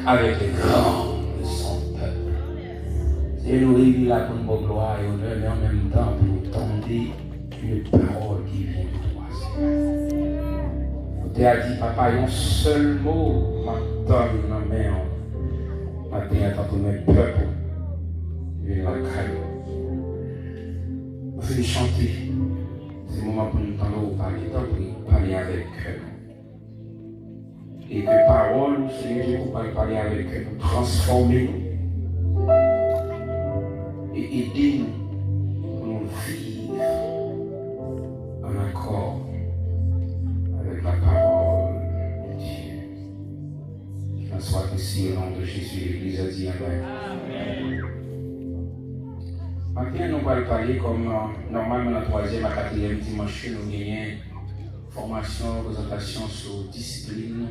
avec les grands de son peuple. C'est nous réunir là pour nous gloire et honneur, mais en même temps pour nous tendre une parole qui vient de toi, Seigneur. Tu as dit, papa, un seul mot m'attend dans mes mains. Matin, attends mes peuples. Viens la caille. On fait chanter. C'est le moment pour nous tendre parler avec eux. Et que parole, Seigneur Dieu, pour parler avec eux, pour transformer nous. Et aider nous pour nous vivre en accord avec la parole de Dieu. Qu'il en soit ainsi au nom de Jésus, l'Église a dit Amen. Maintenant, nous allons parler comme normalement la troisième à quatrième dimanche, nous gagnons formation, présentation sur discipline,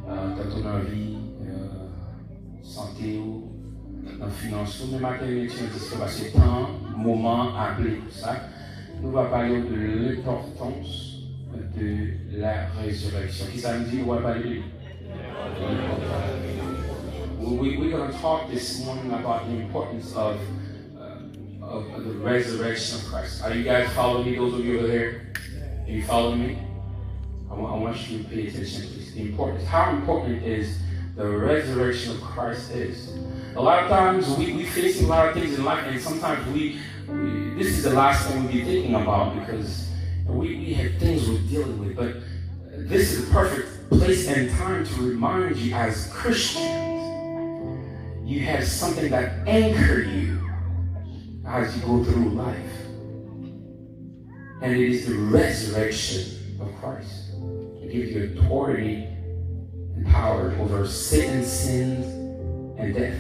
tantôt dans la vie, santé ou dans la finance. Mais maintenant, nous disons parce que temps, moment appelé pour ça, nous allons parler de l'importance de la résurrection. Qui ça me dit, nous allons parler de We're going to talk this morning about the importance of the resurrection of Christ. Are you guys following me? Those of you over there, are you following me? I want you to pay attention, please. The importance, how important is the resurrection of Christ is. A lot of times we face a lot of things in life, and sometimes this is the last thing we'll be thinking about because we have things we're dealing with. But this is the perfect place and time to remind you as Christians, you have something that anchors you as you go through life. And it is the resurrection of Christ. It gives you authority and power over Satan's sins and death.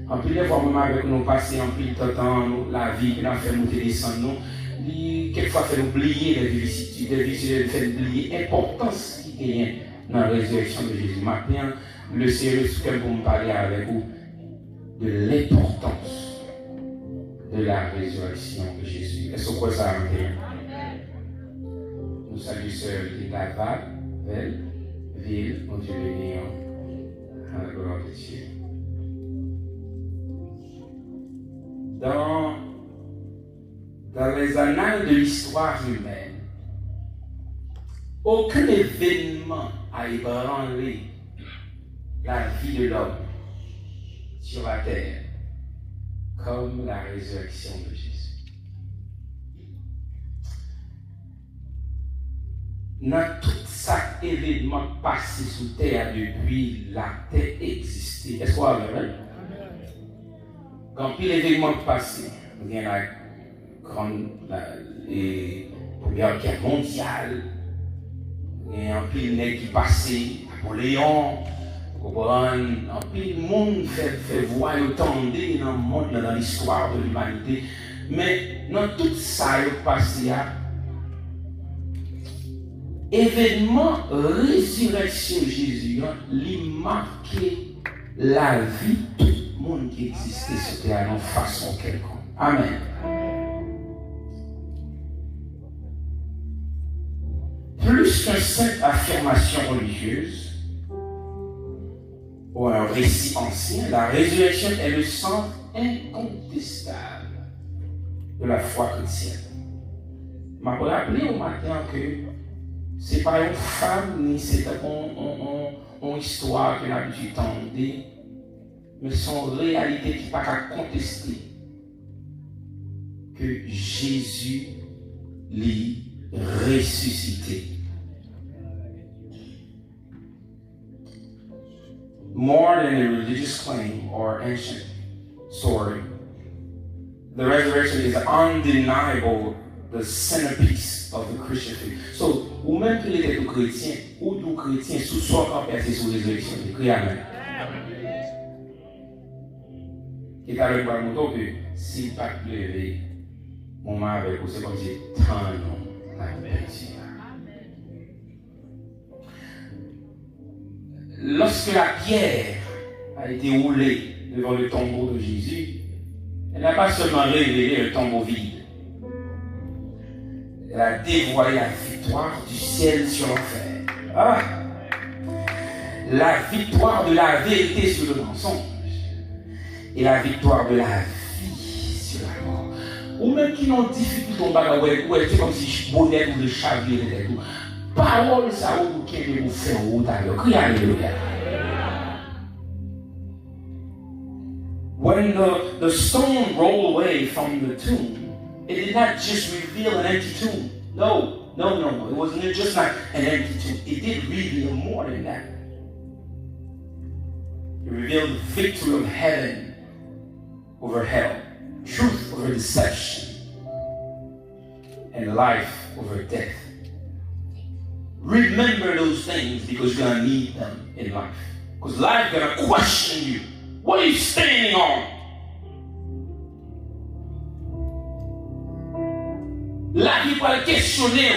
En plus de fois, même avec nous passer en plus de temps, la vie qui nous fait monter et descendre, nous, quelquefois fait oublier les vicissitudes, fait oublier l'importance qui est dans la résurrection de Jésus. Maintenant, le Seigneur est pour me parler avec vous de l'importance de la résurrection de Jésus. Est-ce que ça a été? Nous saluons Sœur Lita Ville, mon Dieu béni, à la gloire de Dieu. Dans les annales de l'histoire humaine, aucun événement a ébranlé la vie de l'homme sur la terre comme la résurrection de Jésus. Dans tout cet événement passé sous terre depuis la terre existait, est-ce qu'on a vu? Quand puis l'événement passé, il y a la Première Guerre mondiale, il y a un pile nègre qui passait, Napoléon, un pile monde fait voir et entendre dans le monde, dans l'histoire de l'humanité. Mais dans tout ça, il passé à événement résurrection de Jésus, il marquait la vie de tout le monde qui existait sur terre de façon quelconque. Amen. Plus qu'une simple affirmation religieuse ou un récit ancien, la résurrection est le centre incontestable de la foi chrétienne. Je m'a rappelé au matin que ce n'est pas une femme ni c'est une histoire que n'a dû tendre, mais son réalité qui n'est pas qu'à contester que Jésus l'est ressuscité. More than a religious claim or ancient story, the resurrection is undeniable, the centerpiece of the Christian faith. So, ou même qu'il était chrétien, ou tout chrétien, sous soi quand percé sur la résurrection, il crie Amen. Et t'as le droit de moto que s'il pas levé, mon mari avec vous, c'est comme si tant non, la perdu. Lorsque la pierre a été roulée devant le tombeau de Jésus, elle n'a pas seulement révélé le tombeau vide, elle a dévoilé la victoire du ciel sur l'enfer. Ah! la victoire de la vérité sur le mensonge et la victoire de la vie sur la mort. Ou même qui n'ont difficulté en bas, c'est comme si bonnet ou le chavier et tout. Parole, ça ou qui est vous faire route alors. Criez alléluia. When the stone rolled away from the tomb, it did not just reveal an empty tomb. No. It wasn't just like an empty tomb. It did reveal more than that. It revealed the victory of heaven over hell, truth over deception, and life over death. Remember those things because you're going to need them in life. Because life is going to question you. What are you standing on? La vie va questionner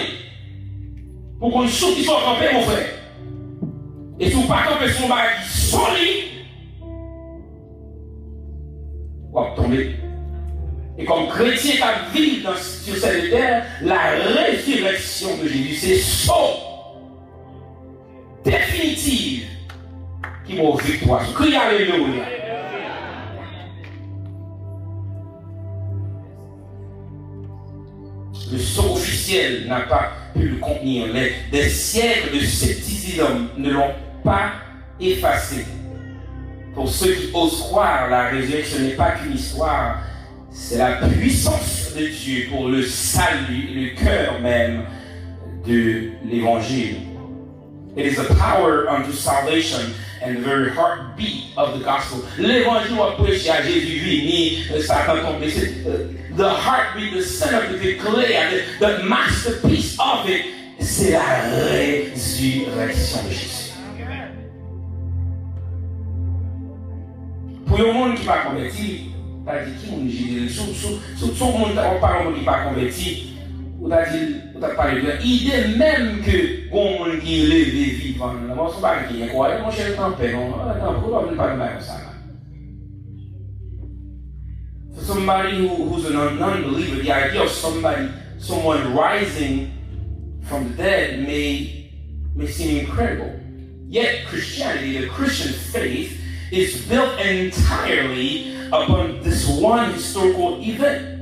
pour qu'on soit qui soit campé, mon frère. Et si vous ne pas camper son bagage solide, vous allez tomber. Et comme chrétien qui vit sur cette terre, la résurrection de Jésus, c'est saut définitive qui m'a victoire. Criez alléluia. Le sceau officiel n'a pas pu le contenir. Des siècles de scepticisme ne l'ont pas effacé. Pour ceux qui osent croire, la résurrection n'est pas qu'une histoire, c'est la puissance de Dieu pour le salut, le cœur même de l'évangile. It is a power unto salvation and the very heartbeat of the gospel. L'évangile a prêché à Jésus venu, Satan tombé. The heartbeat, the center of the declare, the masterpiece of it, c'est la résurrection de Jésus. Pour le monde qui n'est pas converti, t'as dit qui on est Jésus. Tout le monde qui n'est pas converti, ou t'as parlé de l'idée même que bon monde qui est levé vivant. Moi, c'est pas qui est quoi. Mon cher tempête, non, pourquoi ne pas de mal ça? For somebody who's a non-believer, the idea of someone rising from the dead may seem incredible. Yet Christianity, the Christian faith, is built entirely upon this one historical event.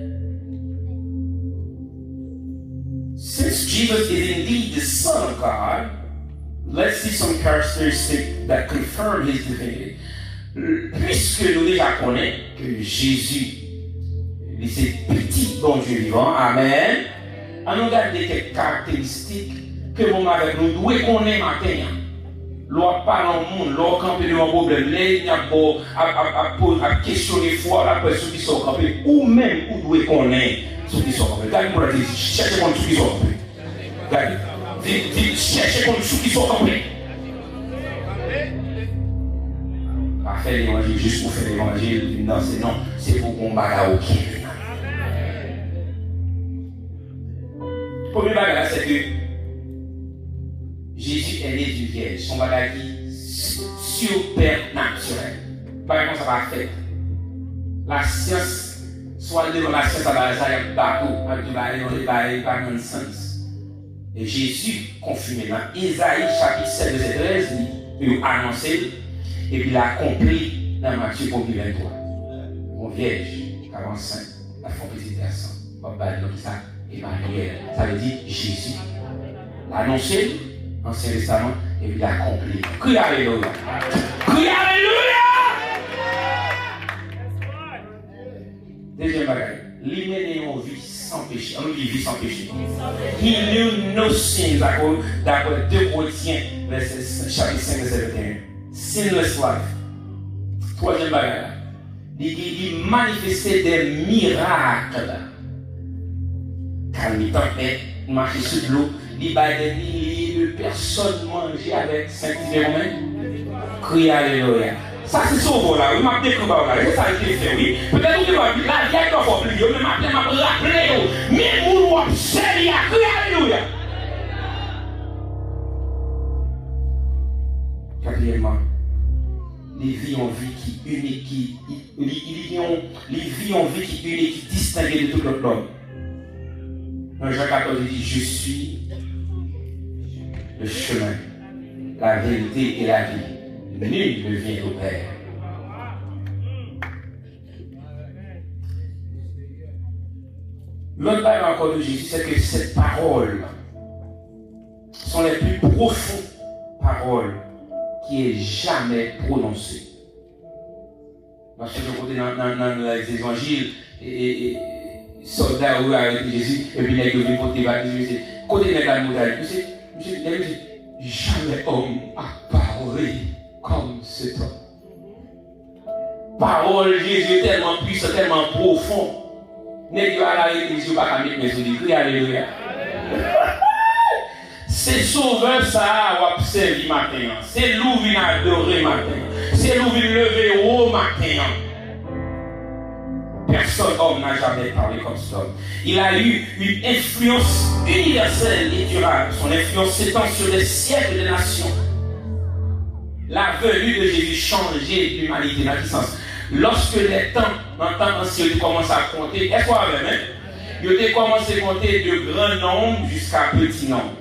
Since Jesus is indeed the Son of God, let's see some characteristics that confirm his divinity. Puisque nous déjà connaissons que Jésus c'est petit bon Dieu vivant, amen. On nous garde quelques caractéristiques que mon avec nous doit connaître matin. L'on parle au monde, l'on campe de un problème, il y a à questionner foi la personne qui sont campés ou même ou doit connaître ceux qui sont campés. Regardez-moi la dit, cherchez contre ceux qui sont campés. Regardez, dit cherchez contre ceux qui sont campés. Pas faire l'évangile juste pour faire l'évangile, non, c'est pour combattre au pied. Le premier bagage, c'est que Jésus est né du Vierge. Son bagage supernaturel. Pas comment ça va faire. La science, soit devant la science, ça va être bateau, pas de sens. Et Jésus, confirmé dans Isaïe chapitre 7, verset 13, il a annoncé et puis il a accompli dans Matthieu 23. Mon Vierge, 45, la font petite garçon. Emmanuel, ça veut dire Jésus. L'a annoncé, Ancien Testament, et puis l'a accompli. Criez alléluia. Criez alléluia. Deuxième bagage, il mène une vie sans péché. On dit vie sans péché. He knew no sin, d'après 2 Corinthiens, chapitre 5, verset 21. Sinless life. Troisième bagage, il manifestait des miracles. Quand il tempête, marcher sur l'eau, il bat des milliers de personnes manger avec Saint-Romain. Criez alléluia. Ça c'est sauveur là, il m'a découvert là, c'est ça qu'il fait, oui. Peut-être que la vie est encore plus, mais m'a rappelé, mais vous observez, criez alléluia. Quatrièmement, les vies en vie qui unique, les vies en vie qui unique, qui distinguent de tout l'autre homme. Dans Jean 14, il dit, je suis le chemin, la vérité et la vie. nul ne vient au Père. L'autre part encore de Jésus, c'est que ces paroles sont les plus profondes paroles qui aient jamais prononcées. Parce que je côté dans les évangiles, et soldats où arrêté Jésus, et puis les gens qui ont baptisé, côté de la montagne, monsieur, jamais homme a parlé comme cet homme. Parole Jésus tellement puissante, tellement profond. N'est-ce pas la religion pas qu'à mettre mes yeux, alléluia. C'est sauveur ça a observé matin. C'est l'ouvrir adoré matin. C'est l'ouvrir lever au matin. Personne homme n'a jamais parlé comme cet homme. Il a eu une influence universelle et durable. Son influence s'étend sur des siècles de nations. La venue de Jésus changeait l'humanité dans quel sens? Lorsque les temps, dans le temps ancien, ils commencent à compter, est-ce qu'on avait même? Ils ont commencé à compter de grands nombres jusqu'à petits nombres.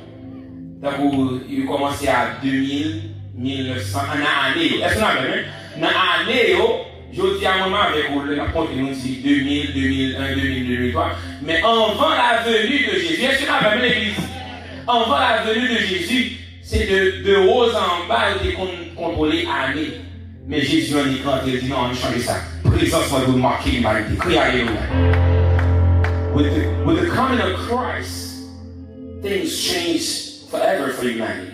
Donc, ils ont commencé à 2000, 1900, en année. Est-ce qu'on avait même? Dans l'année, je dis à un moment avec vous, la compte nous dit 2000, 2001, 2000, 2003. Mais avant la venue de Jésus, est-ce qu'on avait même l'église? Avant la venue de Jésus, c'est de haut en bas, il était contrôlé année. Mais Jésus en écran, il dit non, on a changé ça. Présence doit marquer l'humanité. Crie alléluia. With the coming of Christ, things changed forever for humanity.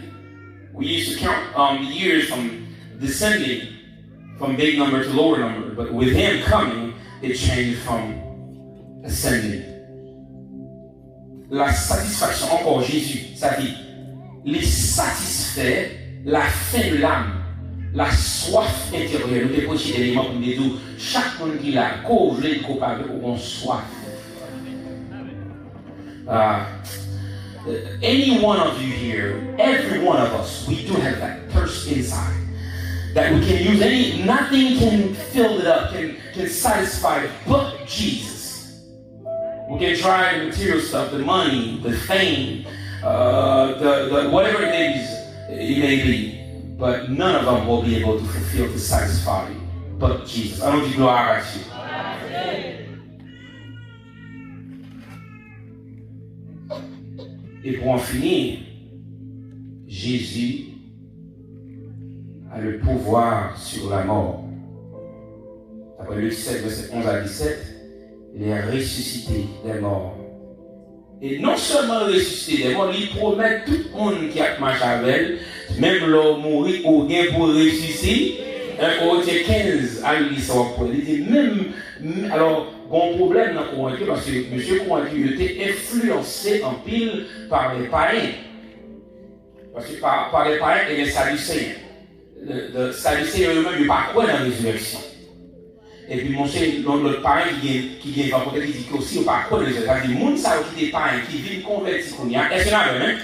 We used to count the years from descending from big number to lower number, but with him coming, it changed from ascending. La satisfaction, encore Jésus, sa vie, les satisfait la faim de l'âme. La soif intérieure, nous avons des éléments pour nous dire, chaque monde qui l'a, qu'on veut, qu'on parle, qu'on soif. Any one of you here, every one of us, we do have that thirst inside. That we can use nothing can fill it up, can satisfy it but Jesus. We can try the material stuff, the money, the fame, the whatever it is it may be. But none of them will be able to fulfill, to satisfy you, but Jesus. I don't know gloire à Dieu. Et pour en finir, Jésus a le pouvoir sur la mort. Après Luc 7, verset 11 à 17, il est ressuscité des morts. Et non seulement ressuscité des morts, il promet tout le monde qui a marché avec même l'homme mourir ou bien pour ressusciter, au Corinthiens 15, à l'histoire, il dit même, alors, bon problème dans le Corinthiens, parce que M. Corinthiens était influencé en pile par les païens. Parce que par les païens et les Sadducéens. Les Sadducéens eux-mêmes, ils ne pas quoi dans la résurrection. Et puis, mon cher, l'autre païen qui vient voir peut-être, il dit aussi, il ne pas quoi dans la résurrection. Il dit, les gens qui étaient païens, qui vivent convertis, est-ce qu'il y en a même?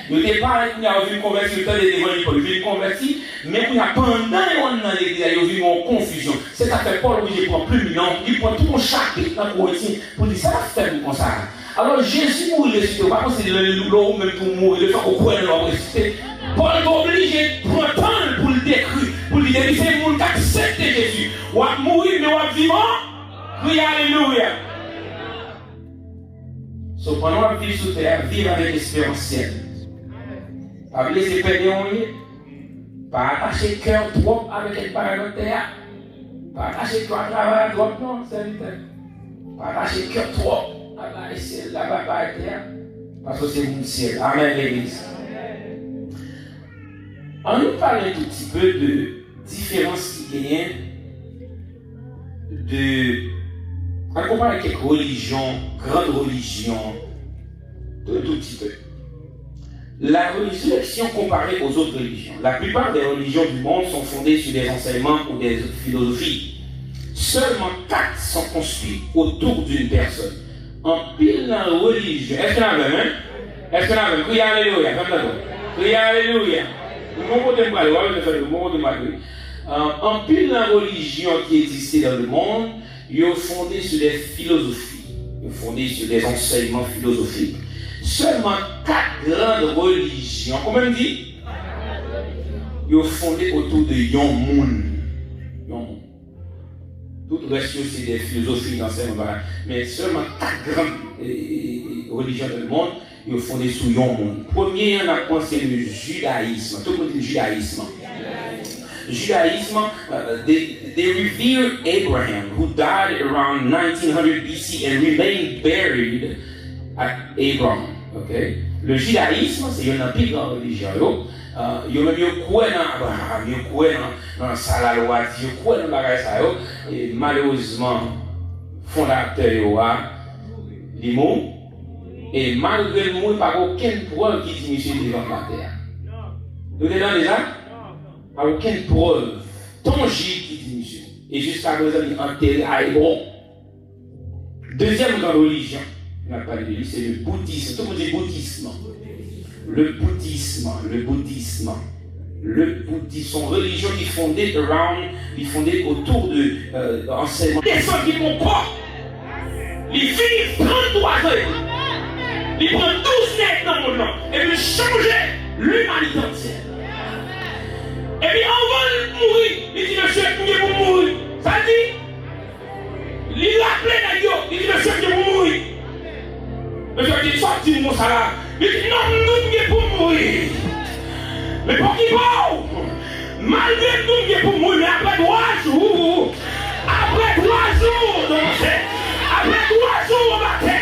Nous n'étions pas venus convertir le temps des évangéliques, nous venus convertir, mais pendant dans l'église, il y a eu une confusion. C'est ça fait Paul, il prend plus de millions, il prend tout mon chapitre dans le Corinthiens pour dire ça va faire comme ça. Alors Jésus mourit ressuscité, par contre c'est le même pour mourir, le fait qu'on croit dans le ressuscité. Paul est obligé de prendre temps pour le décrire, pour lui dire c'est le monde qui accepte Jésus. Ou à mourir, mais ou à vivant, oui, alléluia. So, pendant qu'on vit sur terre, vivre avec l'espérance ciel. Pas laisser perdre en lieu. Pas attacher le cœur trop avec une parole de terre. Pas attacher le cœur travail trop, non, c'est le pas attacher le cœur trop avec le ciel, là-bas par terre. Parce que c'est mon ciel. Amen, l'église. On nous parle un tout petit peu de différence qui gagne on compare avec quelques religions, grandes religions, de tout petit peu. La résurrection comparée aux autres religions. La plupart des religions du monde sont fondées sur des enseignements ou des philosophies. Seulement 4 sont construits autour d'une personne. En pile dans la religion. Est-ce qu'on a même, hein? Est-ce qu'on a même? Criez alléluia. Criez alléluia. En pile dans la religion qui existait dans le monde, ils ont fondé sur des philosophies. Ils ont fondé sur des enseignements philosophiques. Seulement 4 grandes religions. Combien on dit? ils sont fondés autour de Yon Moun. Tout le reste, c'est des philosophies d'enseignement. Mais seulement 4 grandes religions dans le monde, ils sont fondés sous Yon Moun. Premier, on a pensé le judaïsme. Tout le monde dit judaïsme. Judaïsme, they revere Abraham, who died around 1900 BC and remained buried at Abraham. Okay? Le judaïsme, c'est une pire religion. Yo même yo croit dans Abraham, yo croit dans la loi, yo croit dans bagage ça yo, et malheureusement fondateur yo a li mou, et malgré le mou, pas aucune preuve qui dit monsieur devant la terre. Vous êtes là déjà? Pas aucune preuve tangible qui dit monsieur. Et jusqu'à présent il est enterré à Hébron. Deuxième grande religion, on a parlé de lui, c'est le bouddhisme. Tout le monde dit bouddhisme. Le bouddhisme, son religion qui est fondée autour de enseignement. Les gens qui vont pas, ils finissent 33 heures, ils prennent 12 nègres dans le monde et ils changent l'humanité entière. Et puis avant de mourir, il dit monsieur, il est pour mourir. Ça dit, il rappelle d'ailleurs, il dit monsieur, il est pour mourir. Monsieur dit, sorti de mon salaire. Il dit non, nous sommes pour mourir. Mais pour qui bon? Malgré nous sommes pour mourir, mais après 3 jours, après 3 jours, après 3 jours, après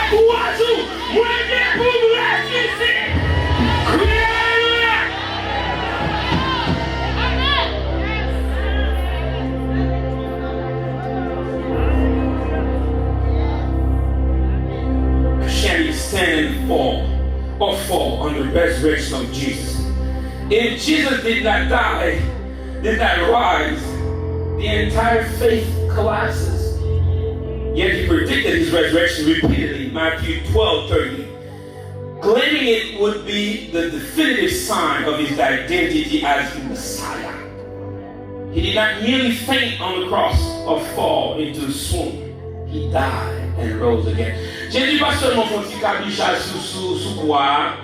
3 jours, moi je suis pour mourir ici. Stand and fall on the resurrection of Jesus. If Jesus did not die, did not rise, the entire faith collapses. Yet he predicted his resurrection repeatedly, Matthew 12:30, claiming it would be the definitive sign of his identity as the Messiah. He did not merely faint on the cross or fall into a swoon. He died and rose again. Jésus pas seulement fait un petit cabichage sous quoi,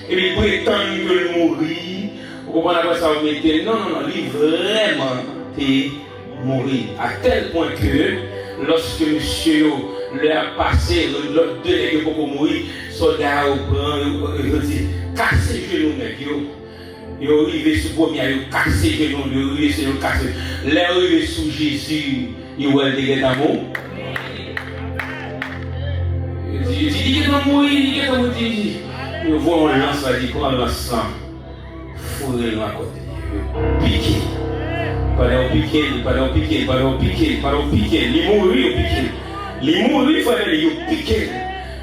et puis prétend qu'il mourit, vous comprenez quoi ça vous mettez? Non, il vraiment est mort. À tel point que lorsque monsieur leur passé, l'autre deux nègres pour mourir, soldats au prend, ils disent cassez les genoux, ils sont arrivés sous le premier, ils ont cassé les genoux, ils sont arrivés sous cassé. Ils sont arrivés sous Jésus, ils ont été d'amour. Il dit qu'il va mourir, il va mourir. Il voit un lance, il dit qu'on lance ça. Fourré à côté. Piqué. Pas piqué. Il mourit au piqué. Il mourit, il faut aller au piqué.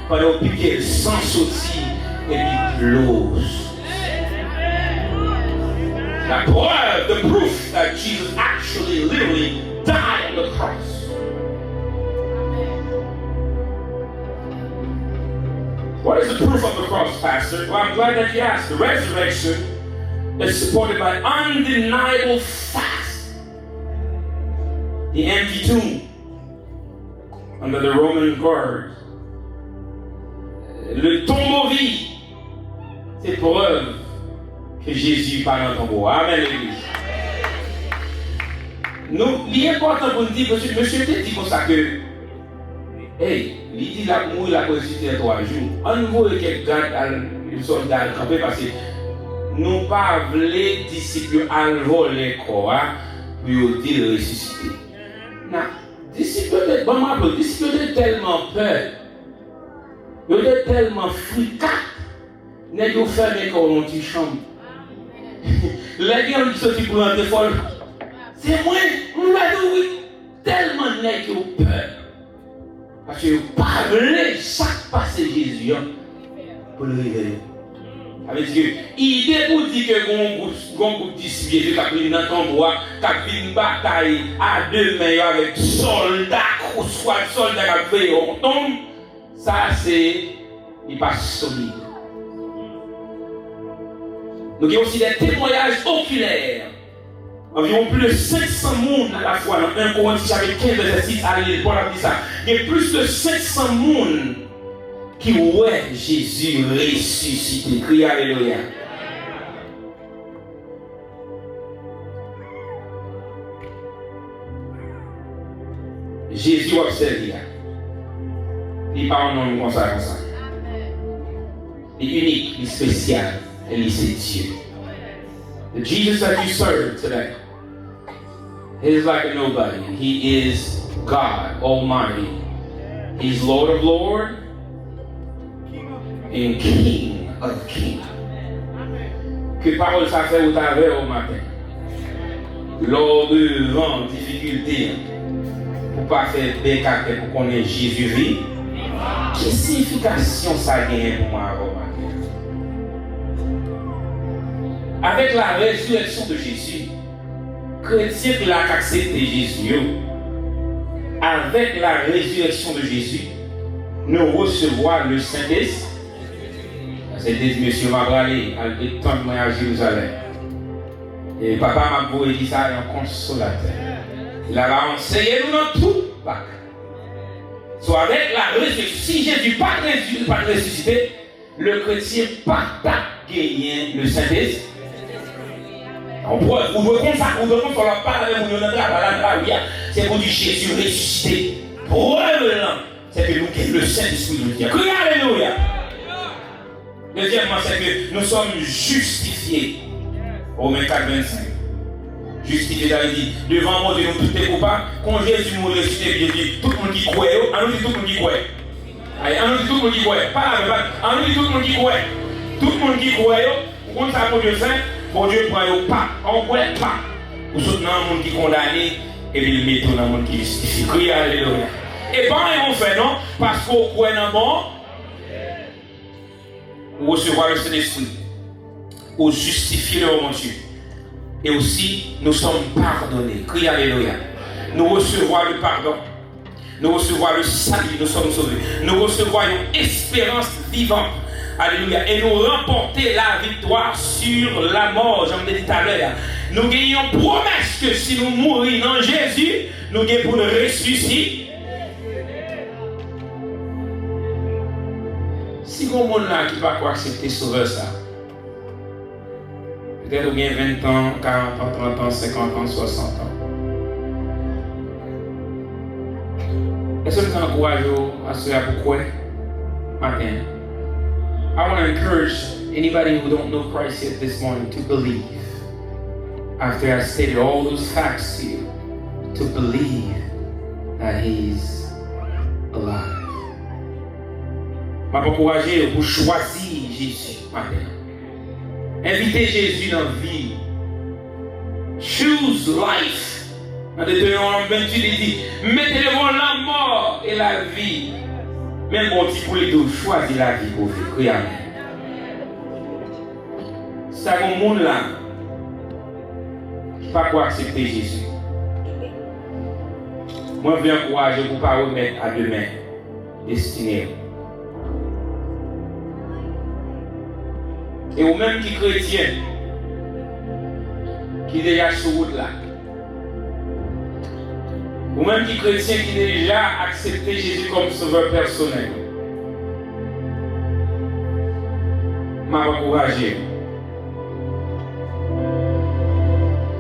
Pas piqué, sans sortir et puis l'eau. La preuve, the proof that Jesus actually literally died on the cross. What is the proof of the cross, Pastor? Well, I'm glad that you asked. The resurrection is supported by undeniable facts. The empty tomb under the Roman guard. Le tombeau vide. C'est preuve que Jésus parle dans le tombeau. Amen, l'Église. Nous, il est important pour nous dire, monsieur te dit comme ça que, hey, il dit la mouille la ressuscité 3 jours. On voit quelques gardes, les soldats camper parce que nous pas les disciples à voler corps pour dire ressuscité. Non, disciples de bon rappel, disciples de tellement peur, ils étaient tellement fricacs, n'est pas fermé comme une petite chambre. Les gens qui sont pour rentrer folle, c'est moi, on va dire oui, tellement n'est que peur. Parce que vous parlez chaque passé Jésus pour le révéler. Avec que l'idée pour dire que un groupe de disciples qui a pris dans ton bois, qui a pris une bataille à 2 mains avec soldats, soit soldats qui ont fait on tombe, ça c'est il pas solide. Nous avons aussi des témoignages oculaires. Environ plus de 500 personnes à la fois dans 1 Corinthiens chapitre 15 verset 6 à l'île. Paul a dit ça. Il y a plus de 500 personnes qui voient Jésus ressuscité. Criez alléluia. Jésus observe. Il parle non comme ça. Il est unique, il est spécial, et il est Dieu. The Jesus that you serve today, He's like a nobody. He is God Almighty. He's Lord of Lords and King of Kings. Que parole ça fait au travers au matin? Lors de grandes difficultés, pour pas faire des caractères pour qu'on ait Jésus vit. Quelle signification ça gagne pour moi au matin? Avec la résurrection de Jésus, chrétien qui a accepté Jésus, avec la résurrection de Jésus, nous recevons le Saint-Esprit. C'est des messieurs m'a parlé à l'étendre à Jérusalem. Et papa m'a dit ça un consolateur. Il a enseigné nous dans tout. Soit avec la résurrection, si Jésus pas ressuscité, le chrétien pas gagné le Saint-Esprit. On peut comme ça, on peut faire la part avec mon c'est pour dire Jésus ressuscité. Preuve là, c'est que nous avons le Saint-Esprit de Dieu. Alléluia. Deuxièmement, c'est que nous sommes justifiés. Romains 4, 25. Justifiés, il dit, devant mon Dieu, nous tous les coupables. Quand Jésus nous ressuscité, il dit, tout le monde qui croit, on nous dit tout le monde qui croit. Allez, on nous dit tout le monde qui croit. Pas la même, on nous dit tout le monde qui croit. Tout le monde qui croit, on ça pour Dieu saint, pour Dieu prend pas. On ne croit pas. Vous soutenez un monde qui est condamné, et puis il met dans le monde qui justifie. Criez alléluia. Et pas on fait non, parce qu'on croit dans le bon. Ou recevoir le Saint-Esprit, ou justifier le mon Dieu. Et aussi, nous sommes pardonnés. Criez alléluia. Nous recevons le pardon. Nous recevons le salut. Nous sommes sauvés. Nous recevons une espérance vivante. Alléluia. Et nous remporter la victoire sur la mort. J'en ai dit tout à l'heure. Nous gagnons promesse que si nous mourons dans Jésus, nous gagnons pour nous ressusciter. Si vous avez là qui va accepter sauveur ça, peut-être vous avez 20 ans, 40 ans, 30 ans, 50 ans, 60 ans. Est-ce que vous encouragez à ce pourquoi matin? I want to encourage anybody who don't know Christ yet this morning to believe. After I stated all those facts to you, to believe that He's alive. Je vais encourager pour choisir Jésus matin. Invitez Jésus dans la vie. Choose life. Dans Deutéronome 28, il dit, mettez devant la mort et la vie. Même bon petit pour les deux, choisis la vie pour vivre. Criez amen. C'est un monde là qui ne peut pas accepter Jésus. Moi, je vais encourager pour ne pas remettre à demain destiné. Et ou même qui chrétien, qui déjà sur route là, ou même qui chrétien qui déjà accepté Jésus comme sauveur personnel, m'a encouragé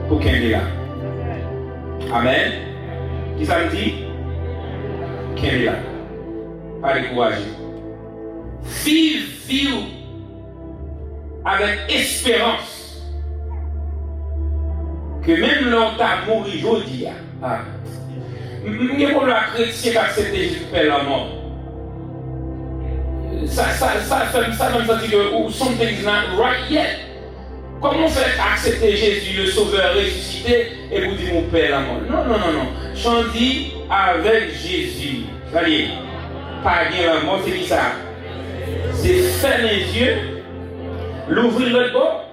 pour qu'il est là. Amen. Qui ça me dit? Qu'il est là. Pas décourager. Vive avec espérance que même lors de mourir aujourd'hui, même pour le chrétien qui accepte Jésus Père la mort, ça me sentit que something's not right yet. Comment faire accepter Jésus, le Sauveur ressuscité, et vous dire mon Père la mort? Non. J'en dis avec Jésus. C'est-à-dire, pas bien la mort, c'est qui ça? C'est fermer les yeux. L'ouvrir le bord.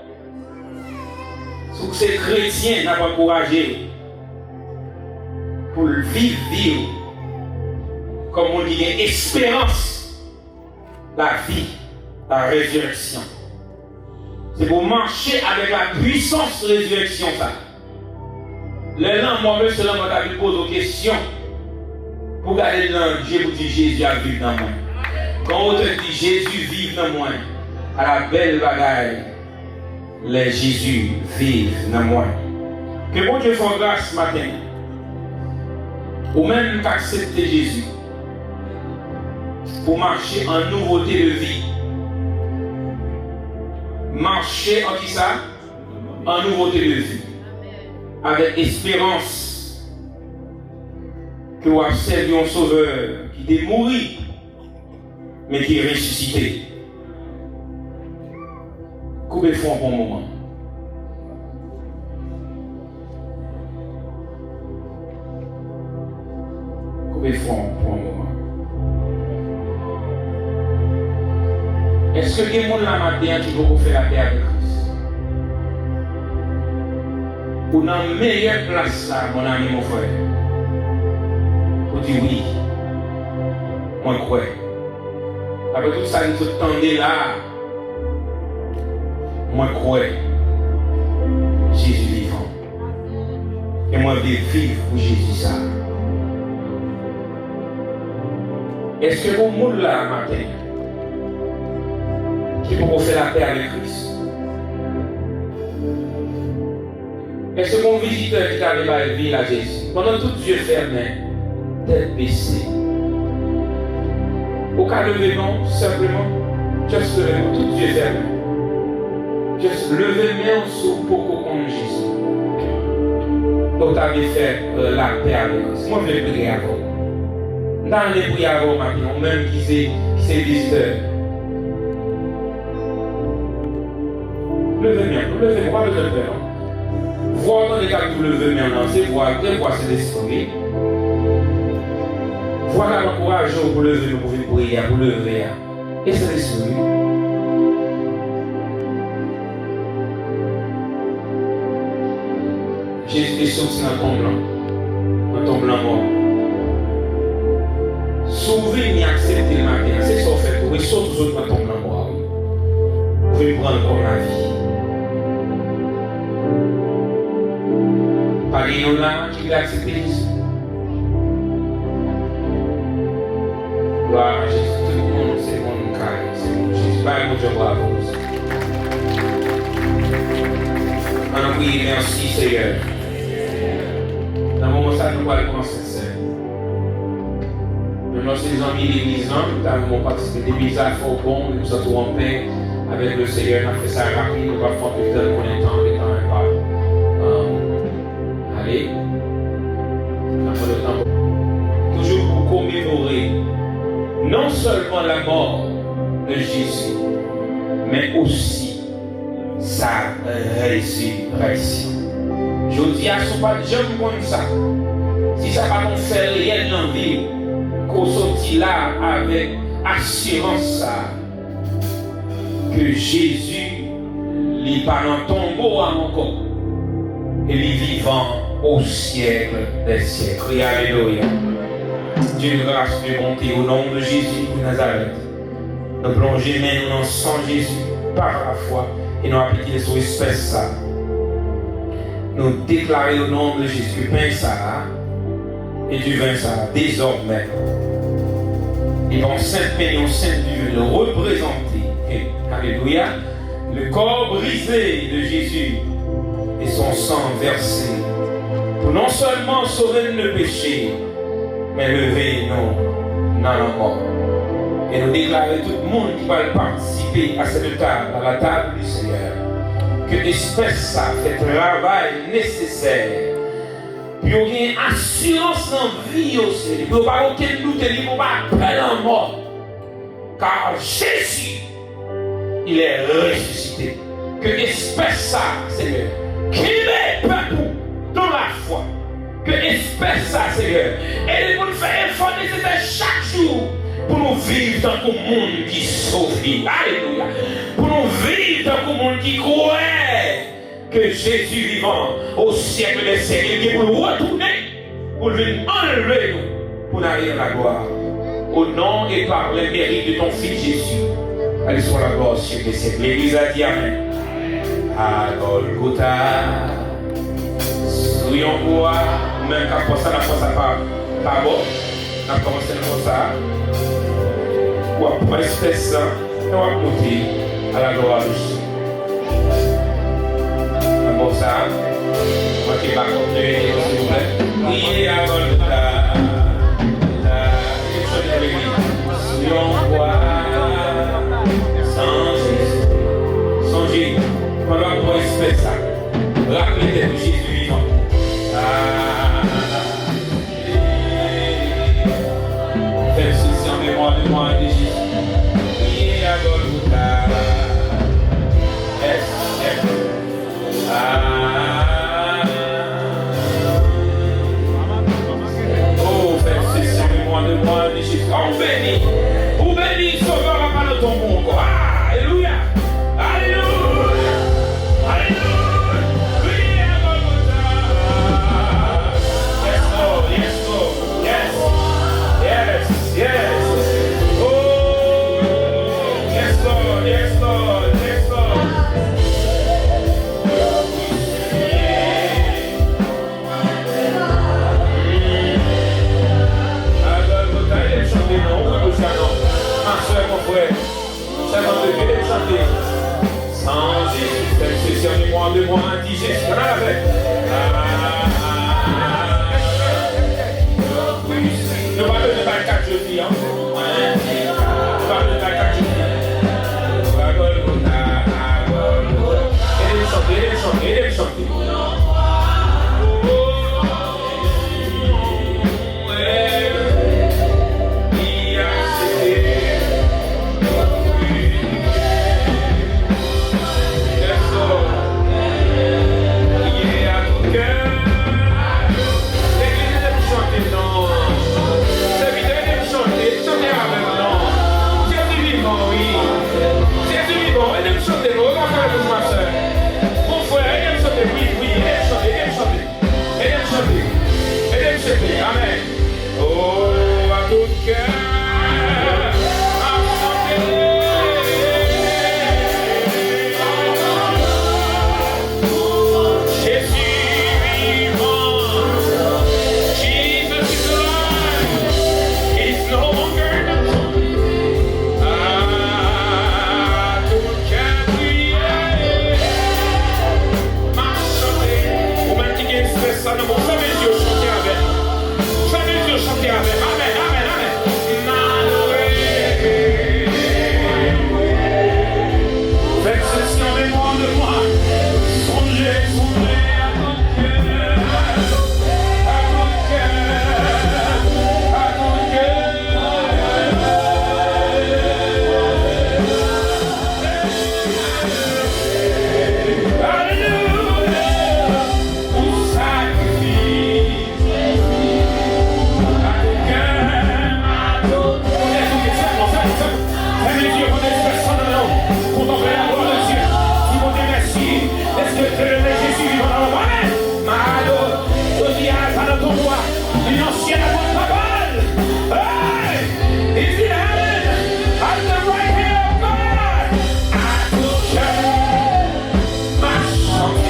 Si ces chrétiens n'ont pas encouragé pour vivre comme on dit, espérance, la vie, la résurrection. C'est pour marcher avec la puissance de résurrection. Ça. Les langues, moi-même, c'est langue qui pose aux questions. Pour garder langue, Dieu vous dit Jésus a vécu dans moi. Quand on te dit Jésus vit dans moi, à la belle bagaille, les Jésus vivent dans moi. Que bon Dieu fasse grâce ce matin. ou même qu'accepter Jésus pour marcher en nouveauté de vie. Marcher en qui ça? En nouveauté de vie. Avec espérance que vous observez un sauveur qui est mort, mais qui est ressuscité. Coupez-vous un bon moment. Coupez-vous un bon moment. Est-ce que il y a des gens là matin qui vont faire la paix avec Christ? Ou dans la meilleure place là, mon ami, mon frère? Pour dire oui, moi je crois. Après tout ça, nous attendons là. Moi je crois. Jésus vivant. Et moi je vais vivre pour Jésus ça. Est-ce que vous monde là matin qui peut faire la paix avec Christ? Est-ce que mon visiteur qui arrive à vivre à Jésus, pendant tout Dieu fermé, tête baissée, au cas de lever non, simplement, juste lever non, tout Dieu fermé, juste lever main sous pour qu'on Jésus. Donc, tu avais fait la paix avec Christ. Moi, je vais prier avant. Dans les prières avant maintenant, même qui c'est visiteur. Levez-moi, pas besoin de faire. Voir dans les cas que vous levez maintenant, c'est voir c'est l'esprit. Voilà le courage pour lever, pour prier, pour lever. Et c'est l'esprit. Jésus est sorti dans ton blanc mort. Sauver ni accepter le matin, c'est ça fait. Vous sortez toujours dans ton blanc mort. Vous pouvez prendre comme la vie. Parlez-nous là qui l'a accepté Jésus. Gloire à Jésus. Tout le monde, c'est mon cas. C'est mon Jésus. Bye, mon Dieu, bravo. On oui, merci Seigneur. Dans le moment ça, nous allons commencer ça. Même lorsque les amis de l'église, nous avons participé des bizarres fort bons, nous sommes en paix avec le Seigneur. On a fait ça rapide, nous allons faire plus de qu'on est temps, et temps et pas. Allez, on a fait le temps. Toujours pour commémorer non seulement la mort de Jésus, mais aussi sa résurrection. Je dis à ce pas de gens comme ça. Si ça va nous faire réel dans la vie, qu'on sortit là avec assurance ça, que Jésus n'est pas dans le tombeau encore, et il est vivant au siècle des siècles. Alléluia. Dieu nous grâce de bonté au nom de Jésus de Nazareth. Nous plongeons maintenant dans le sang de Jésus par la foi et nous appliquons sur l'espèce ça. Nous déclarons au nom de Jésus du pain ça et du vin ça désormais. Et dans Sainte Pénion, Sainte Dieu, le représenter, alléluia, le corps brisé de Jésus et son sang versé pour non seulement sauver le péché, mais lever nous dans la mort. Et nous déclarer tout le monde qui va participer à cette table, à la table du Seigneur, que l'espèce ça fait travail nécessaire pour qu'il y ait assurance dans la vie aussi, pour pas aucun doute, pour pas appeler en mort. Car Jésus, il est ressuscité. Que l'espèce ça, Seigneur, qu'il est peuple dans la foi. Que l'espèce ça, Seigneur, et nous faire effort nécessaire chaque jour pour nous vivre dans le monde qui sauve. Alléluia. Pour nous vivre dans le monde qui croit que Jésus vivant au siècle des siècles, il est pour nous retourner, pour venir enlever nous, pour aller dans la gloire. Au nom et par les mérites de ton Fils Jésus, allez sur la gloire au siècle des siècles. L'Église a dit Amen. À Golgotha, soyons quoi, même quand ça n'a pas bon, on a commencé comme ça. Ou après espèce, on va monter à la gloire de Jésus. Comme ça, on va continuer, s'il vous plaît. Priez à Golgotha. ton roi, une ancienne à votre cabane. Hey! Is in heaven, at the right hand of God. I will share my song.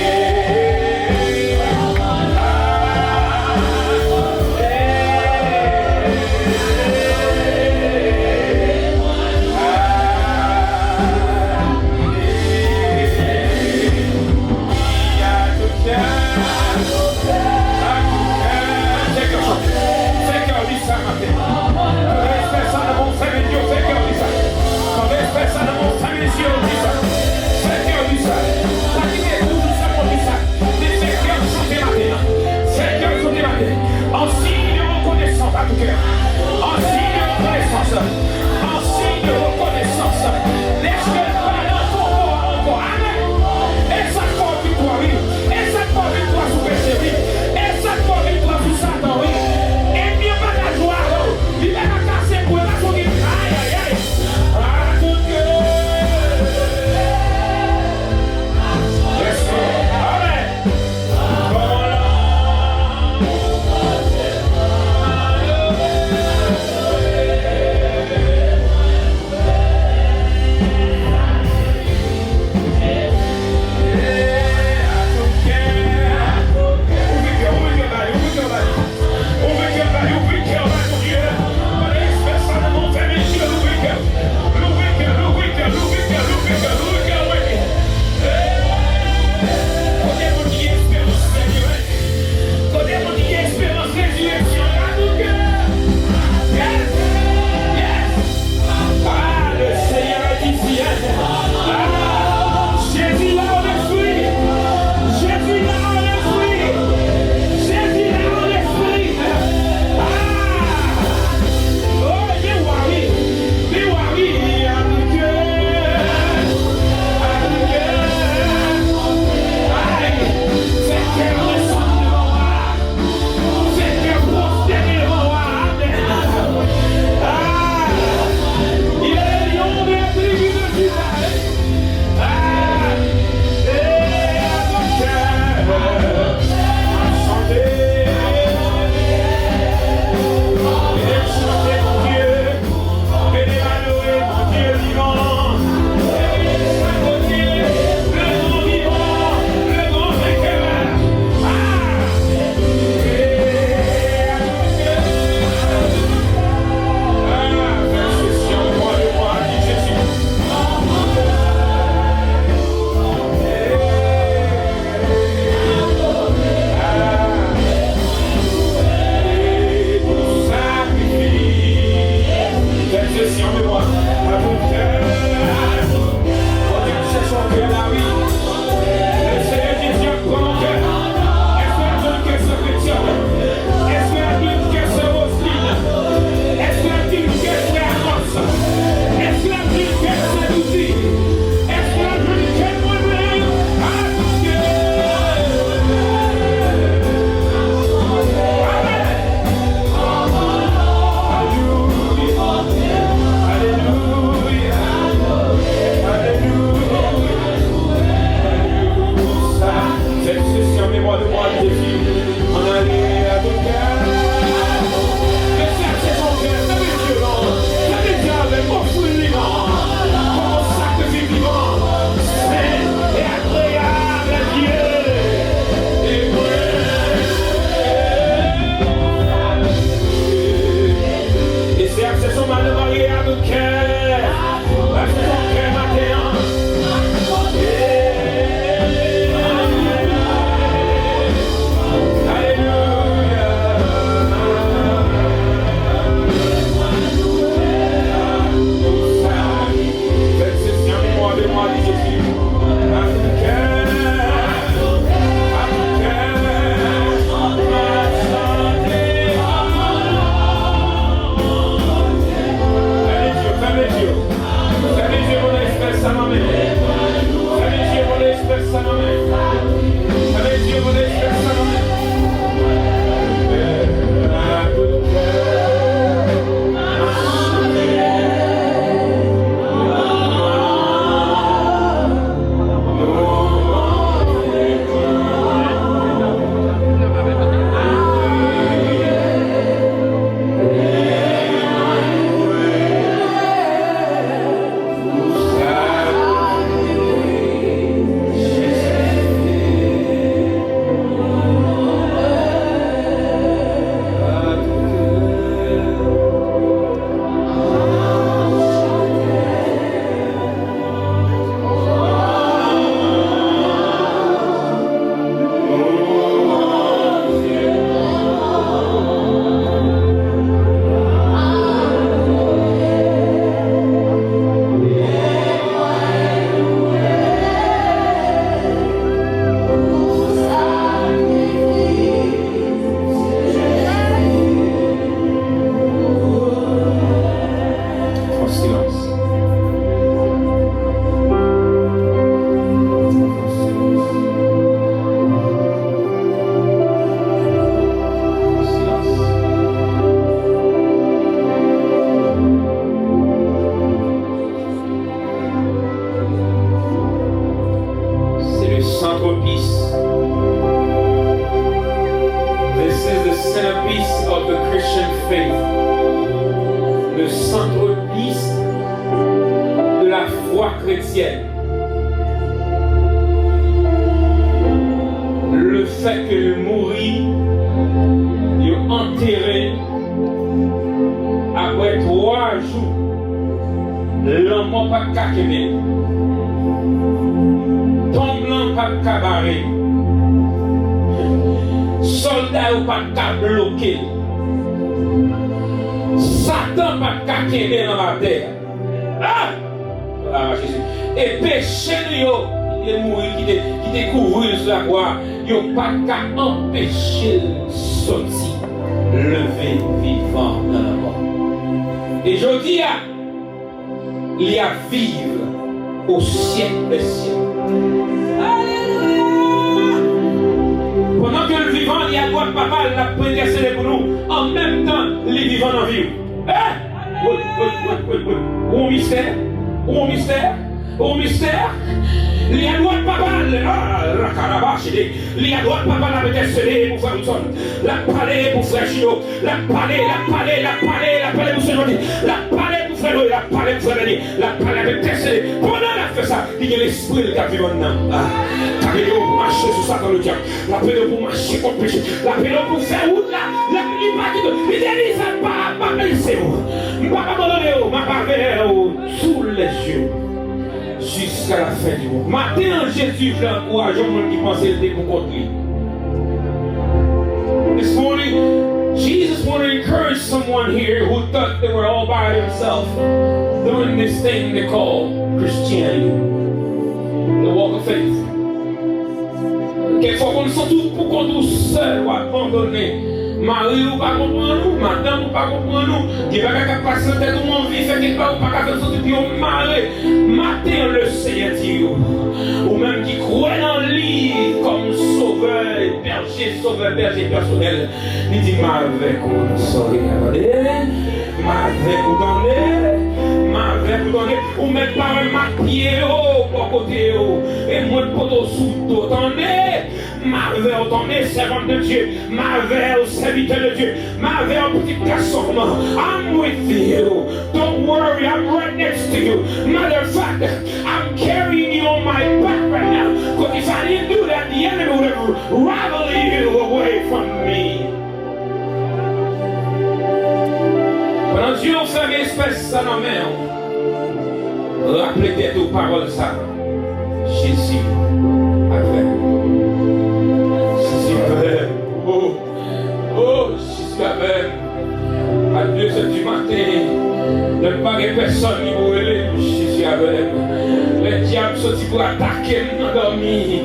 centerpiece of the Christian faith. Le centerpiece de la foi chrétienne. Le fait que le mourir, il est enterré après 3 jours, l'homme n'a pas de caquer, tombe pas de cabaret, soldat n'a pas de bloquer, Satan pas de caquer dans la terre. Ah! Et péché il est mort, qui découvre sur la croix, il n'y a pas qu'à empêcher de sortir, lever vivant dans la mort. Et je dis, il y a vivre au siècle des siècles. Alléluia! Pendant que le vivant, il y a droit de papa, il a intercédé pour nous, en même temps, les vivants en vie. Au mystère, au mystère, au mystère. Il y a droit de papa, la carabache, il y a droit de papa la intercédé pour faire une sonne. La palais pour frère Chino, la palais pour se donner, la palais pour frère Noé, la palais pour frère Denis, la palais pour intercédé. Pendant la fait ça, il y a l'esprit qui a vu maintenant. La pédale pour marcher sur ça dans le diable, la pédale pour marcher contre le péché, la pédale pour faire route là, la pédale pour il dit ça, pas laisser vous, pas abandonner vous, pas faire sous les yeux. Jusqu'à la fin du monde. Maintenant, Jésus veut encourager les gens qui pensent qu'il était pour contre lui. This morning, Jesus wanted to encourage someone here who thought they were all by themselves doing this thing they call Christianity, the walk of faith. Quelquefois, on se sent pour qu'on nous seul ou abandonné. Marie ou pas comprendre nous, madame ou pas comprendre nous, qui va passer tête ou envie, fait quelque part ou pas faire sortir puis on marre. Matin le Seigneur dit, ou même qui croit dans lui comme sauveur, berger personnel, il dit m'avec vous soyez m'avec vous donner, ou même par un pied au côté, et moi de poteau sous tout, m'avec autant servant de Dieu, m'avec serviteur de Dieu, m'avec un petit garçon, I'm with you, don't worry, I'm right next to you. Matter of fact, I'm carrying you on my back right now, because if I didn't do that, the enemy would have rivaled you away from me. Pendant Dieu fait l'espèce ça dans la main, rappelez-toi aux paroles ça, Jésus avec. Oh, Jésus avait à 2h du matin, ne pas de personne qui brûlait, Jésus avait. Le diable sorti pour attaquer, m'endormi.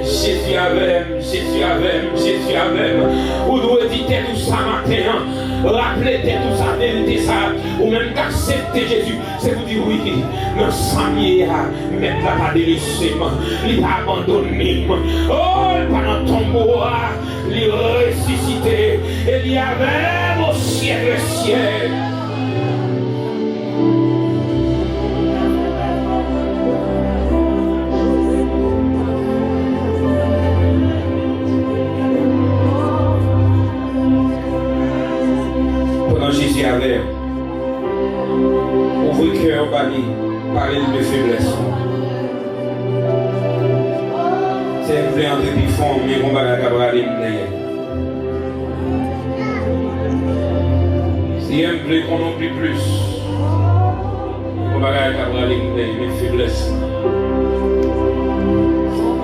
Jésus avait. Vous devez dire tout ça matin, rappelez tout ça, vérité ça, ou même d'accepter Jésus, c'est vous dire oui, non, sans mieux, mettre la pas délaissé, il n'a pas abandonné. Oh, il pas dans ton tombeau, il est ressuscité, et il y avait au ciel. Jésus avait ouvert le cœur, parler de faiblesse. C'est un peu entre les fonds, mais on va aller si un peu qu'on n'oublie plus, on va aller mes faiblesses.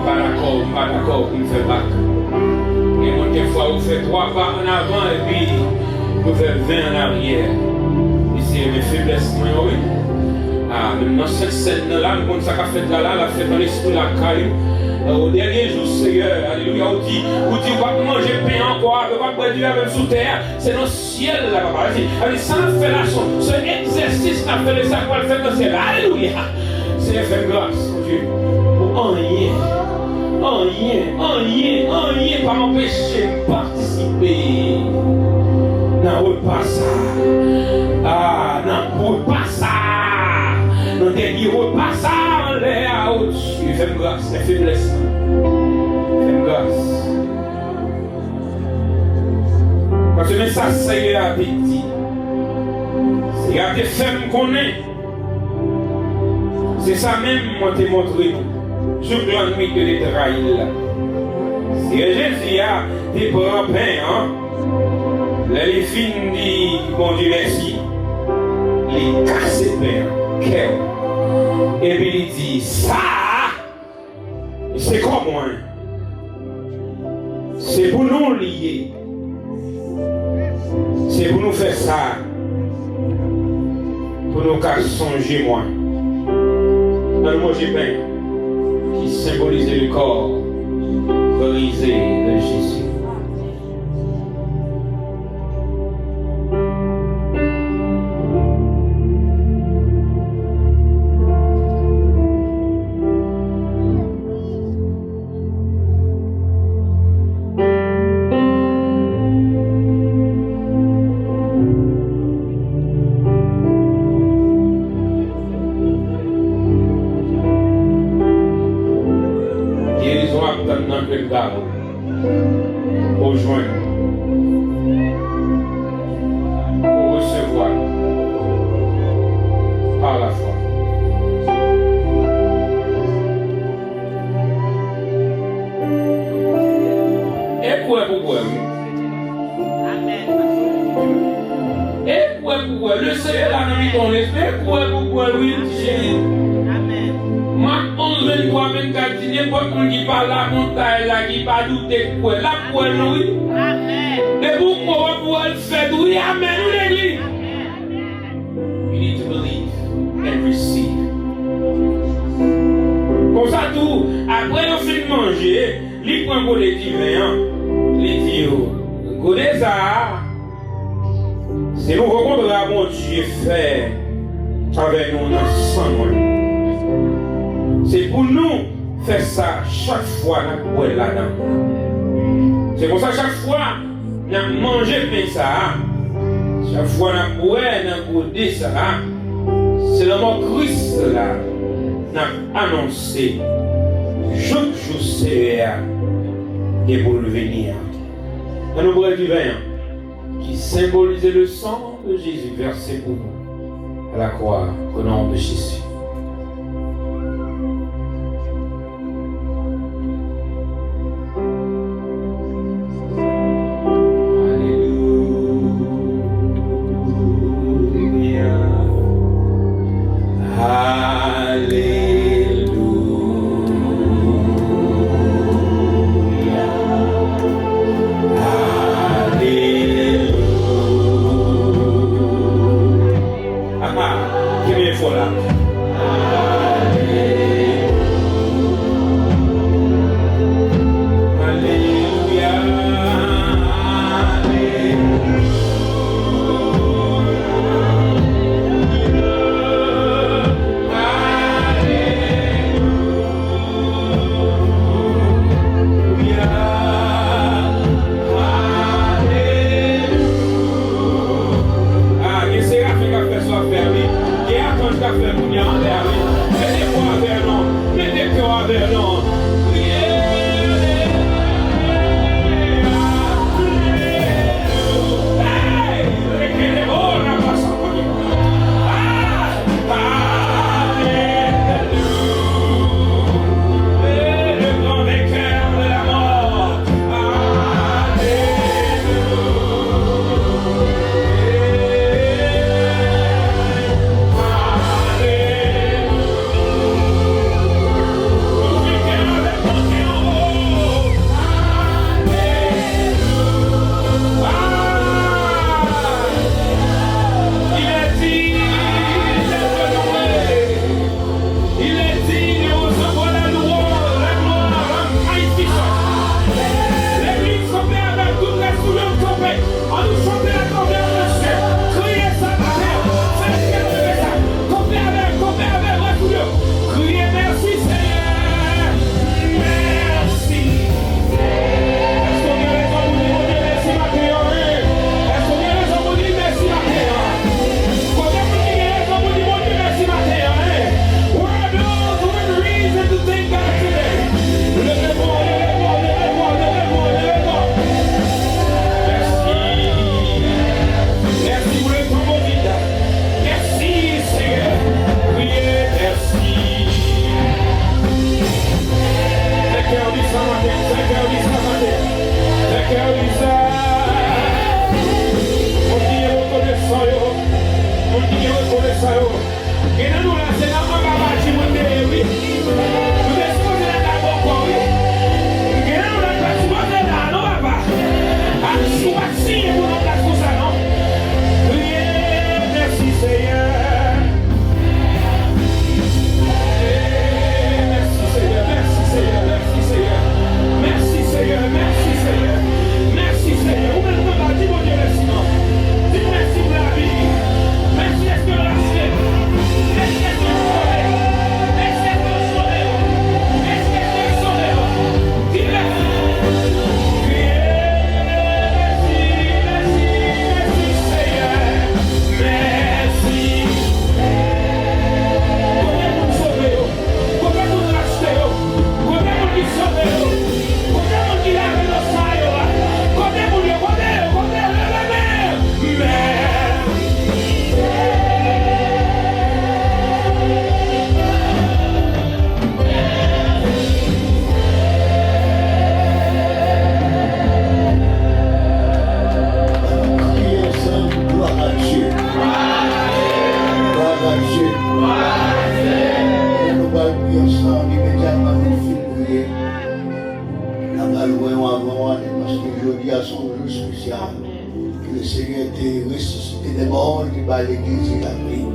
Pas d'accord pour me faire battre. Et moi, quelquefois, vous faites 3 pas en avant et puis vous faites 20 en arrière. Et c'est mes faiblesses, oui. Même dans cette scène-là, nous ça qu'a fait là, la fait dans l'esprit la caillou. Au dernier jour, Seigneur, alléluia, on dit, on va manger pain encore, on va boire du lait même sous terre, c'est dans le ciel là, papa. Allez, ça fait la chose, ce exercice n'a fait les sacs, on le fait dans le ciel. Alléluia. Seigneur, fais grâce, mon Dieu, pour rien, pas m'empêcher de participer. Non, pas ça. Non, pas ça. Non, dernier pas ça. Au-dessus, fais-moi grâce, la faiblesse. Fais-moi grâce. Parce que ça, c'est l'appétit. C'est à tes femmes qu'on est. C'est ça même, moi, t'ai montré. Sur la nuit de l'Israël. Si Jésus a des bras peints, hein, les filles dit, bon Dieu merci, les casse peints, et puis il dit, ça, c'est comme moi. C'est pour nous lier. C'est pour nous faire ça. Pour nous songer moi. Dans le mot Jébin, qui symbolisait le corps brisé de Jésus. Pour joindre, pour recevoir par la foi. Et pour Amen. Et pour le Seigneur a mis ton esprit, pour oui, Jésus. Amen. Marc 11, 23, 24, dit n'importe qui parle la montagne, là, qui pas douter quoi. La pour oui. Amen. Et pourquoi pour le faire, oui, Amen, l'église. You need to believe and receive. Comme ça, tout, après, on finit de manger, les points pour les divins, les dieux, connaissez ça. C'est nous rencontrer à mon Dieu fait avec nous ensemble. C'est pour nous faire ça chaque fois nous boire là-dedans. C'est pour ça chaque fois nous manger pain ça. Chaque fois nous boire, nous goûter ça. C'est le mot Christ là. Nous annoncé. Je serai et pour le venir. Dans le bras du vin qui symbolisait le sang de Jésus versé pour nous à la croix au nom de Jésus. ça. Et nous, là, c'est dans un bâti, oui. Nous exposons la table, oui. Et nous, là, tu vas faire là, non, papa. Ah, je suis pas signé pour nous faire tout ça, non. Oui, merci, Seigneur. Merci, Seigneur, merci, Seigneur, merci, Seigneur. Merci, Seigneur, merci, Seigneur. Merci, Seigneur. Vous pouvez nous dire, mon Dieu, merci, non. Dites merci pour la vie. Merci, est-ce que la ciel. Est-ce que tu sauves? Est-ce que tu sauves? Est-ce que tu sauves? Dis merci. Merci, merci, merci, Seigneur. Merci. Combien vous sauvez? Combien vous rachetez? Combien vous qui sauvez? Combien vous qui lavez le sang? Combien vous le combien gloire à Dieu. Gloire à Dieu. Nous allons prier ensemble immédiatement nous prier. Nous allons louer avant parce que aujourd'hui à son jour spécial. Que le Seigneur était ressuscité des morts et par l'église il a pris.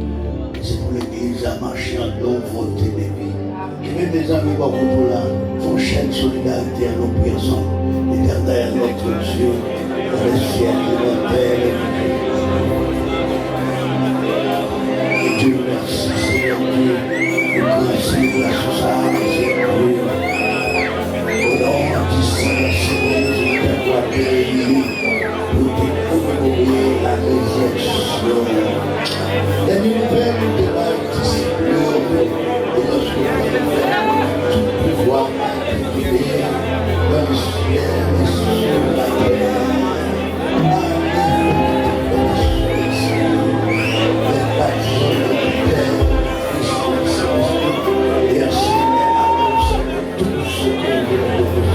C'est pour l'église à marcher en nouveauté de vie. Que même mes amis beaucoup là font chaîne solidarité à nos prières ensemble. Éternel notre Dieu, dans les ciels et la terre. Et Dieu merci Seigneur Dieu. Merci pour la société, Seigneur Dieu. Au nom du Seigneur, Seigneur, je t'aime béni. Pour commémorer la résurrection. La nouvelle de la discipline de notre tout pouvoir privé dans le ciel et sur la terre. Et enseigner à nous tout ce que nous devons.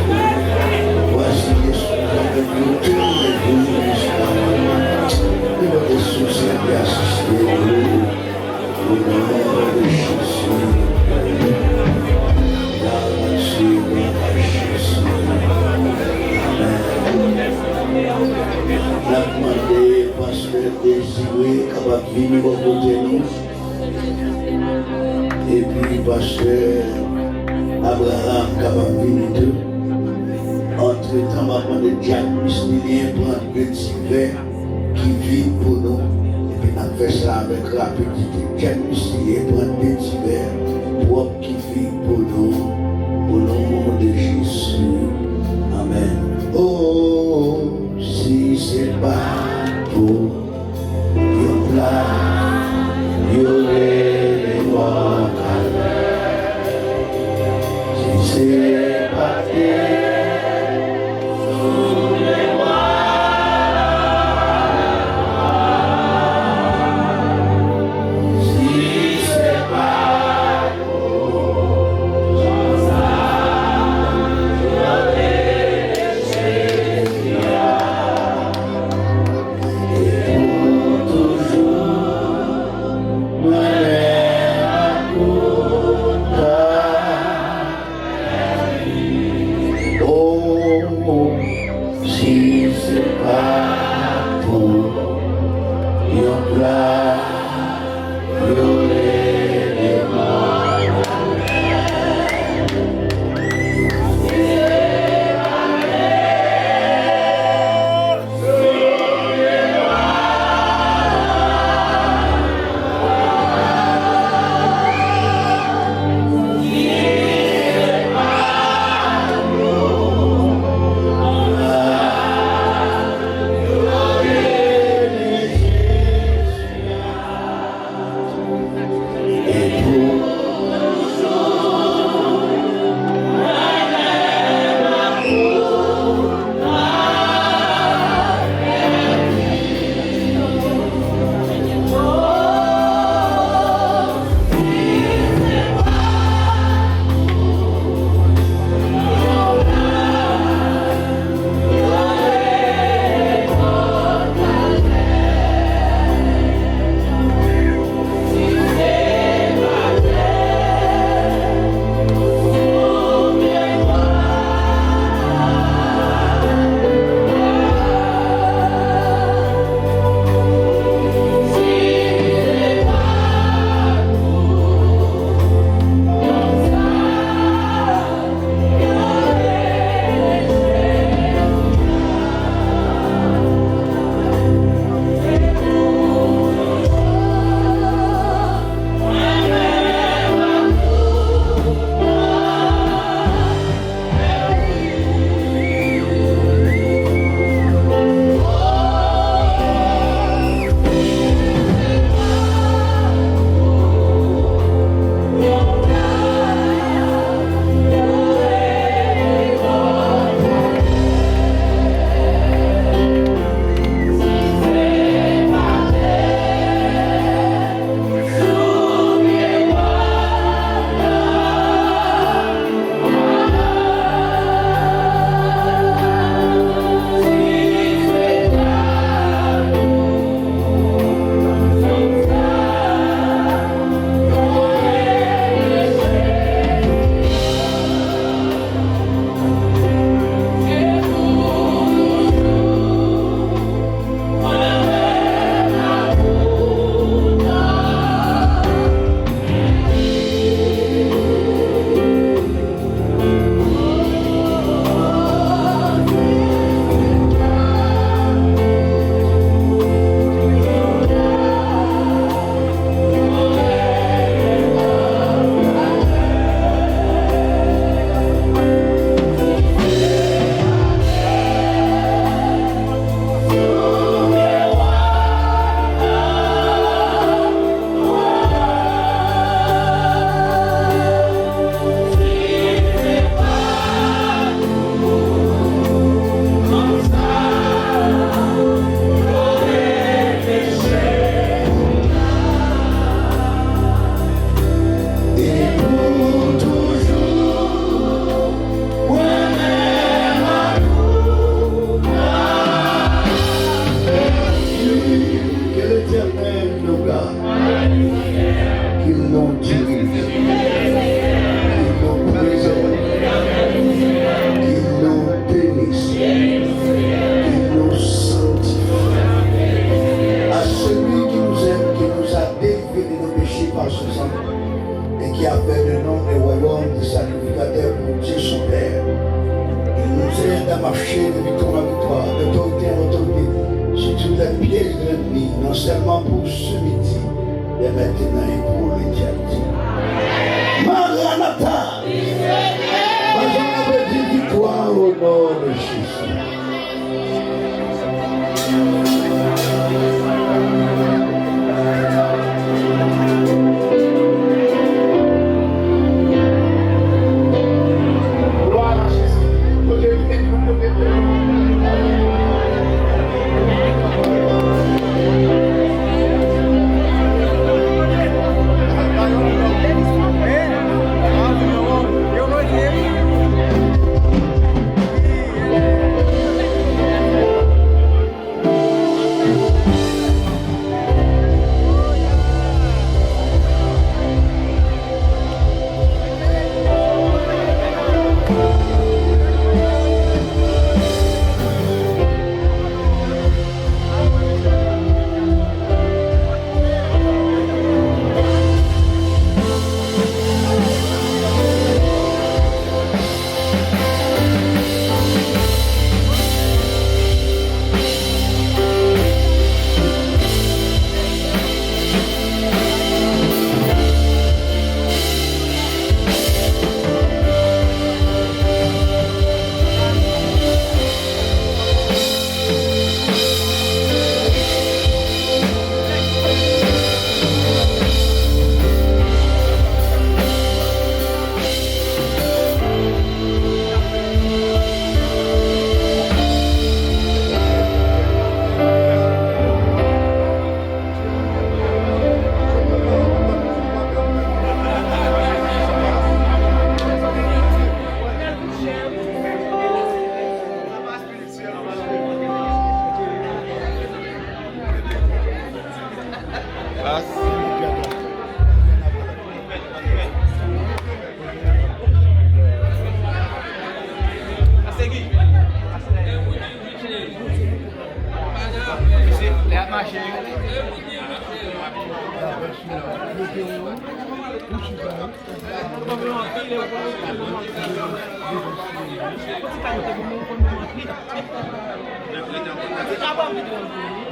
Voici les choses avec nous tous les jours jusqu'à nous. Nous devons soucier et assister nous. Au nom de Jésus. Là-dessus, Jésus. Amen. La demandé pasteur Désiré capable de venir au côté de nous. Et puis pasteur Abraham capable de venir d'eux. Entre-temps, ma demandé diagnostic pour un petit verre qui vit pour nous. Et puis on fait ça avec rapidité. Diagnostic pour un petit verre propre qui vit pour nous. Au nom de Jésus. Amen. Oh, si c'est pas pour your plan, you really walk alone. Si c'est pas par ses ans et qui a fait le nom des royaumes de sacrificateur pour Dieu son Père. Il nous aide à marcher de victoire en victoire, d'autorité en autorité, sur toutes les pièces de l'ennemi, non seulement pour ce midi, mais maintenant et pour l'éternité. Maranatha! J'en avais dit victoire au nom de Jésus. Acabamos de